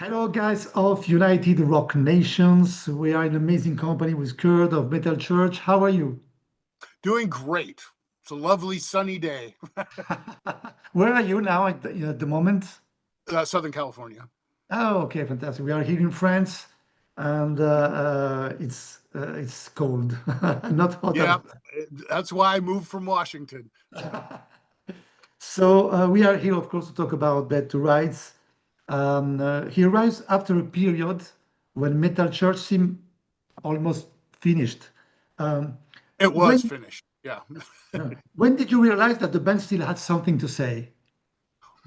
Hello, guys of United Rock Nations. We are in amazing company with Kurt of Metal Church. How are you? Doing great. It's a lovely sunny day. Where are you now at the moment? Southern California. Oh, okay, fantastic. We are here in France, and it's cold, not hot at Yeah, all. that's why I moved from Washington. So we are here, of course, to talk about Bed to Rights. He arrives after a period when Metal Church seemed almost finished. Um, It was when finished. Yeah. when did you realize that the band still had something to say?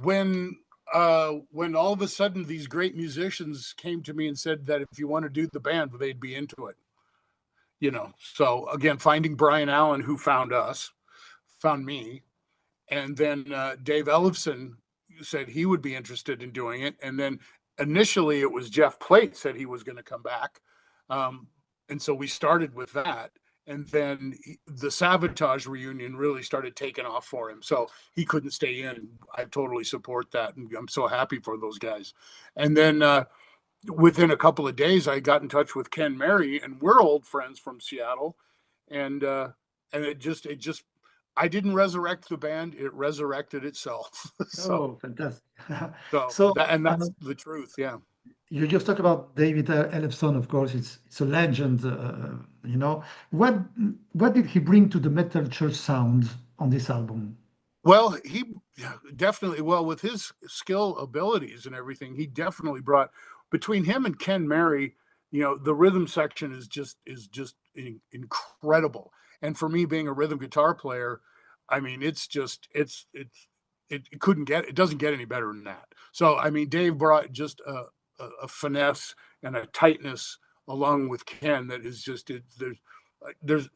When all of a sudden these great musicians came to me and said that if you want to do the band, they'd be into it. So again, finding Brian Allen, who found us, found me, and then Dave Ellefson said he would be interested in doing it, and then initially it was Jeff Plate said he was going to come back, um, and so we started with that, and then the Sabotage reunion really started taking off for him, so he couldn't stay in. I totally support that, and I'm so happy for those guys. And then within a couple of days, I got in touch with Ken Mary, and we're old friends from Seattle, and it just I didn't resurrect the band; it resurrected itself. so Oh, fantastic. so So that and uh, that's the truth. Yeah. you just talk about David Ellefson, of course. It's a legend. What what did he bring to the metal church sound on this album? Well, he yeah, definitely well with his skill abilities and everything. He definitely brought between him and Ken Mary. The rhythm section is just incredible. And for me, being a rhythm guitar player, I mean, it couldn't get it doesn't get any better than that. So I mean, Dave brought just a finesse and a tightness along with Ken that is just there's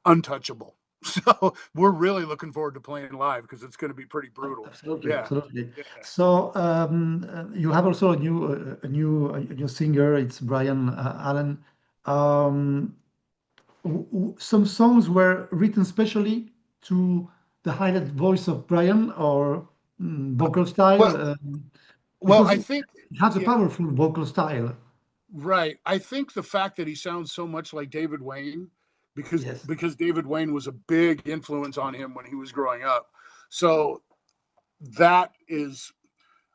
untouchable. So we're really looking forward to playing live because it's going to be pretty brutal. Absolutely, Yeah, absolutely. yeah. So you have also a new singer. It's Brian Allen. Um, some songs were written specially to the highlight voice of Brian or vocal style, Well, well, because I it think has a yeah, powerful vocal style. right. I think the fact that he sounds so much like David Wayne, because Yes. because David Wayne was a big influence on him when he was growing up. So that is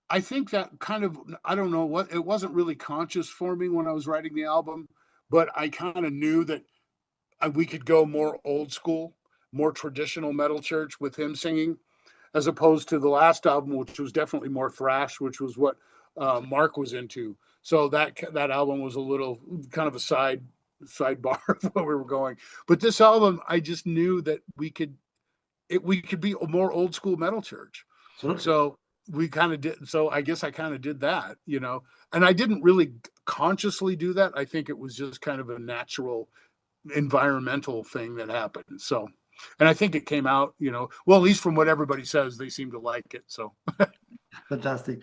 I think that kind of I don't know what it wasn't really conscious for me when I was writing the album, but I kind of knew that we could go more old school, more traditional metal church with him singing, as opposed to the last album, which was definitely more thrash, which was what Mark was into. So that album was a little kind of a sidebar of where we were going. But this album, I just knew that we could be a more old school metal church. Absolutely. So we kind of did. So I guess I kind of did that. And I didn't really consciously do that. I think it was just kind of a natural environmental thing that happened. So, and I think it came out, well, at least from what everybody says, they seem to like it. So, Fantastic.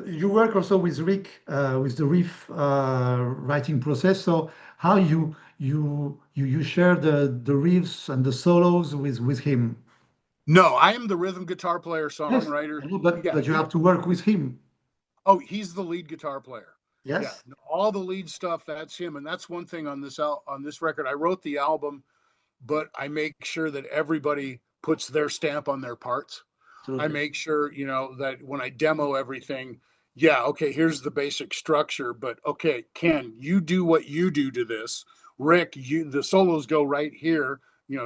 You work also with Rick with the riff writing process. So how you share the riffs and the solos with him? no, I am the rhythm guitar player, Yes, songwriter. I know, but Yeah, but you have to work with him. he's the lead guitar player. Yeah, Yes. all the lead stuff, that's him. And that's one thing on this record. I wrote the album, but I make sure that everybody puts their stamp on their parts. I Absolutely. make sure, that when I demo everything, yeah, okay, here's the basic structure, but okay, Ken, you do what you do to this. Rick, the solos go right here,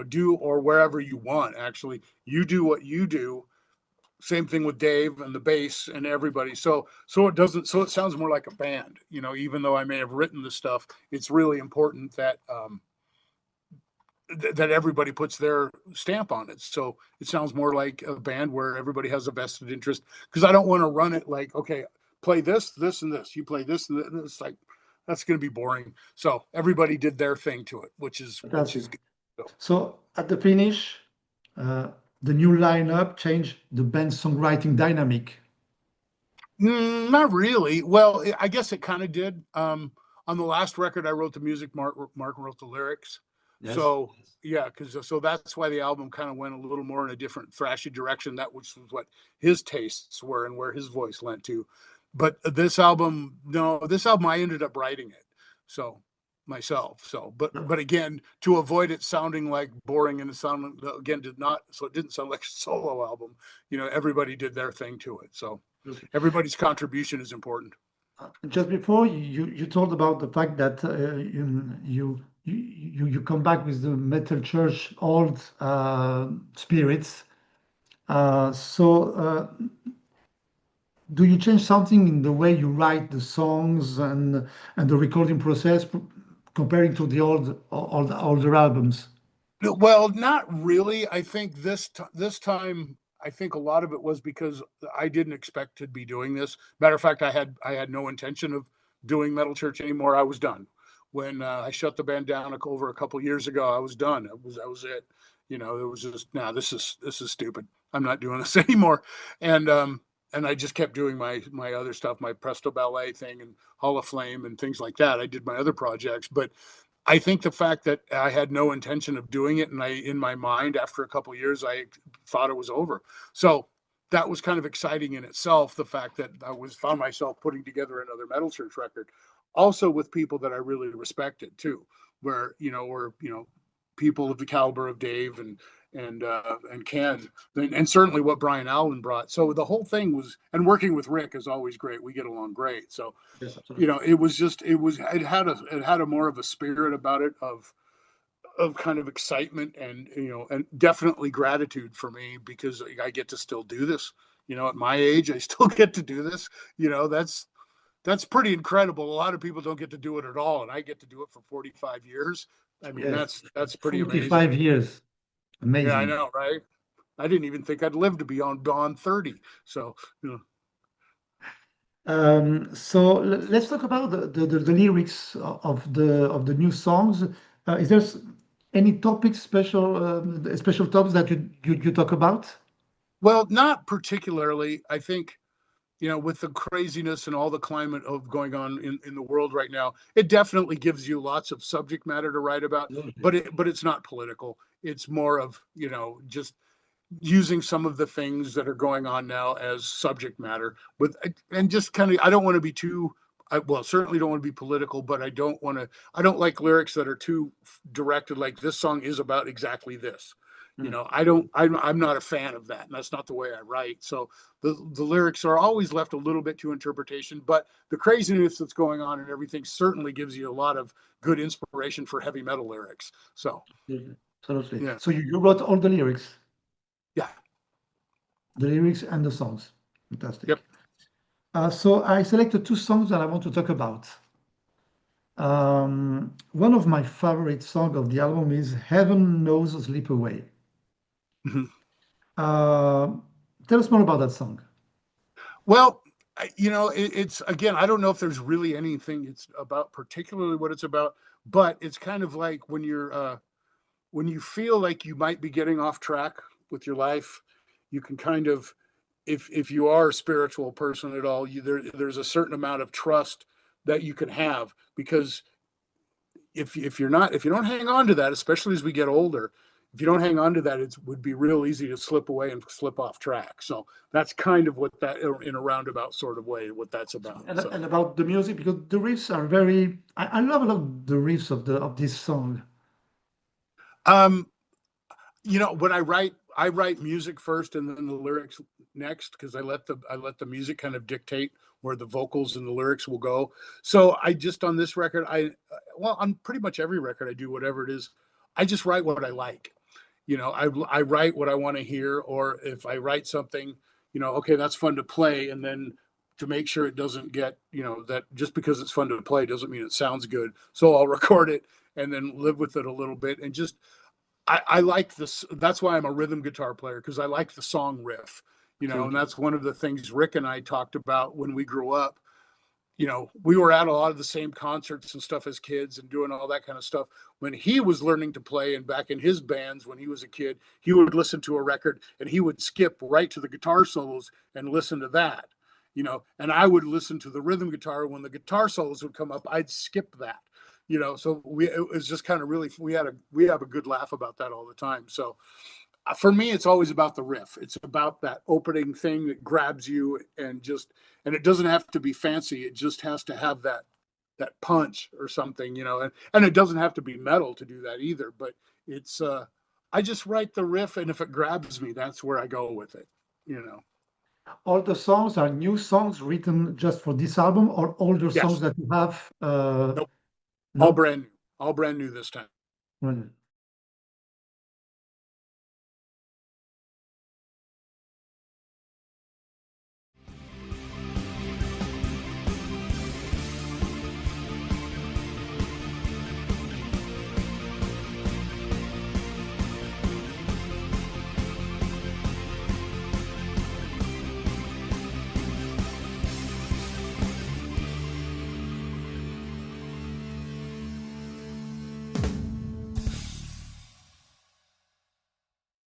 do or wherever you want, actually. You do what you do. Same thing with Dave and the bass and everybody. So it sounds more like a band, even though I may have written the stuff, it's really important that that everybody puts their stamp on it. So it sounds more like a band where everybody has a vested interest because I don't want to run it like, okay, play this, this, and this. You play this, and it's like that's going to be boring. So everybody did their thing to it, which is Fantastic. good. So, So at the finish, uh, the new lineup changed the band's songwriting dynamic. not really. Well, I guess it kind of did. On the last record, I wrote the music. Mark wrote the lyrics. Yes. So yeah, because so that's why the album kind of went a little more in a different thrashy direction. That which was what his tastes were and where his voice lent to. But this album, no, this album I ended up writing it, so myself. So, but again, to avoid it sounding like boring and it sounded again did not, so it didn't sound like a solo album. Everybody did their thing to it. So Okay. everybody's contribution is important. Just before you told about the fact that you come back with the metal church old spirits. So do you change something in the way you write the songs and the recording process comparing to the older albums? Well, not really. I think this time, I think a lot of it was because I didn't expect to be doing this. Matter of fact, I had no intention of doing Metal Church anymore. I was done when I shut the band down over a couple years ago. I was done. That was it. It was just now. This is stupid. I'm not doing this anymore. And I just kept doing my other stuff, my Presto Ballet thing and Hall of Flame and things like that. I did my other projects, but I think the fact that I had no intention of doing it, and in my mind, after a couple of years, I thought it was over. So that was kind of exciting in itself. The fact that found myself putting together another Metal Church record, also with people that I really respected too, were people of the caliber of Dave and Ken, and certainly what Brian Allen brought. So the whole thing was, and working with Rick is always great. We get along great. So Yes, absolutely. it had a more of a spirit about it of kind of excitement and definitely gratitude for me because I get to still do this. At my age, I still get to do this. That's pretty incredible. A lot of people don't get to do it at all, and I get to do it for 45 years. I mean, Yes, that's pretty amazing. 45 years. Yeah, I Amazing. know, right? I didn't even think I'd live to be on beyond 30. So, So let's talk about the lyrics of the new songs. Is there any topics, special topics that you talk about? well, not particularly. I think with the craziness and all the climate of going on in the world right now, it definitely gives you lots of subject matter to write about, Absolutely. but it's not political. It's more of, just using some of the things that are going on now as subject matter with and just kind of I don't want to be too well, certainly don't want to be political, but I don't like lyrics that are too directed like this song is about exactly this. Mm. I'm not a fan of that, and that's not the way I write. So the lyrics are always left a little bit to interpretation, but the craziness that's going on and everything certainly gives you a lot of good inspiration for heavy metal lyrics. So Absolutely. Absolutely. yeah, So you wrote all yeah, the lyrics and the songs. yep. Fantastic. So I selected two songs that I want to talk about. One of my favorite songs of the album is Heaven Knows Sleep Away. Uh, Tell us more about that song. Well, it's again, I don't know if there's really anything it's about, particularly what it's about, but it's kind of like when you feel like you might be getting off track with your life, you can kind of, if you are a spiritual person at all, there's a certain amount of trust that you can have because if you don't hang on to that, especially as we get older, if you don't hang on to that, it would be real easy to slip away and slip off track. So that's kind of what that, in a roundabout sort of way, what that's about. So, And about the music, because the riffs are very, I love a lot the riffs of this song. um, when I write music first and then the lyrics next because I let the music kind of dictate where the vocals and the lyrics will go. So I just on this record, well, on pretty much every record I do whatever it is, I just write what I like. I write what I want to hear, or if I write something, okay, that's fun to play, and then to make sure it doesn't get, that just because it's fun to play doesn't mean it sounds good. So I'll record it and then live with it a little bit and just I like this. That's why I'm a rhythm guitar player because I like the song riff, and Absolutely. that's one of the things Rick and I talked about when we grew up. We were at a lot of the same concerts and stuff as kids and doing all that kind of stuff. When he was learning to play and back in his bands when he was a kid, he would listen to a record and he would skip right to the guitar solos and listen to that. And I would listen to the rhythm guitar when the guitar solos would come up, I'd skip that. So it was just kind of really we have a good laugh about that all the time. So For me, it's always about the riff. It's about that opening thing that grabs you and it doesn't have to be fancy. It just has to have that punch or something, and it doesn't have to be metal to do that either. But it's, I just write the riff, and if it grabs me, that's where I go with it. All the songs are new songs written just for this album, or older songs Yes. that you have? Nope. No? All brand new this time. Well,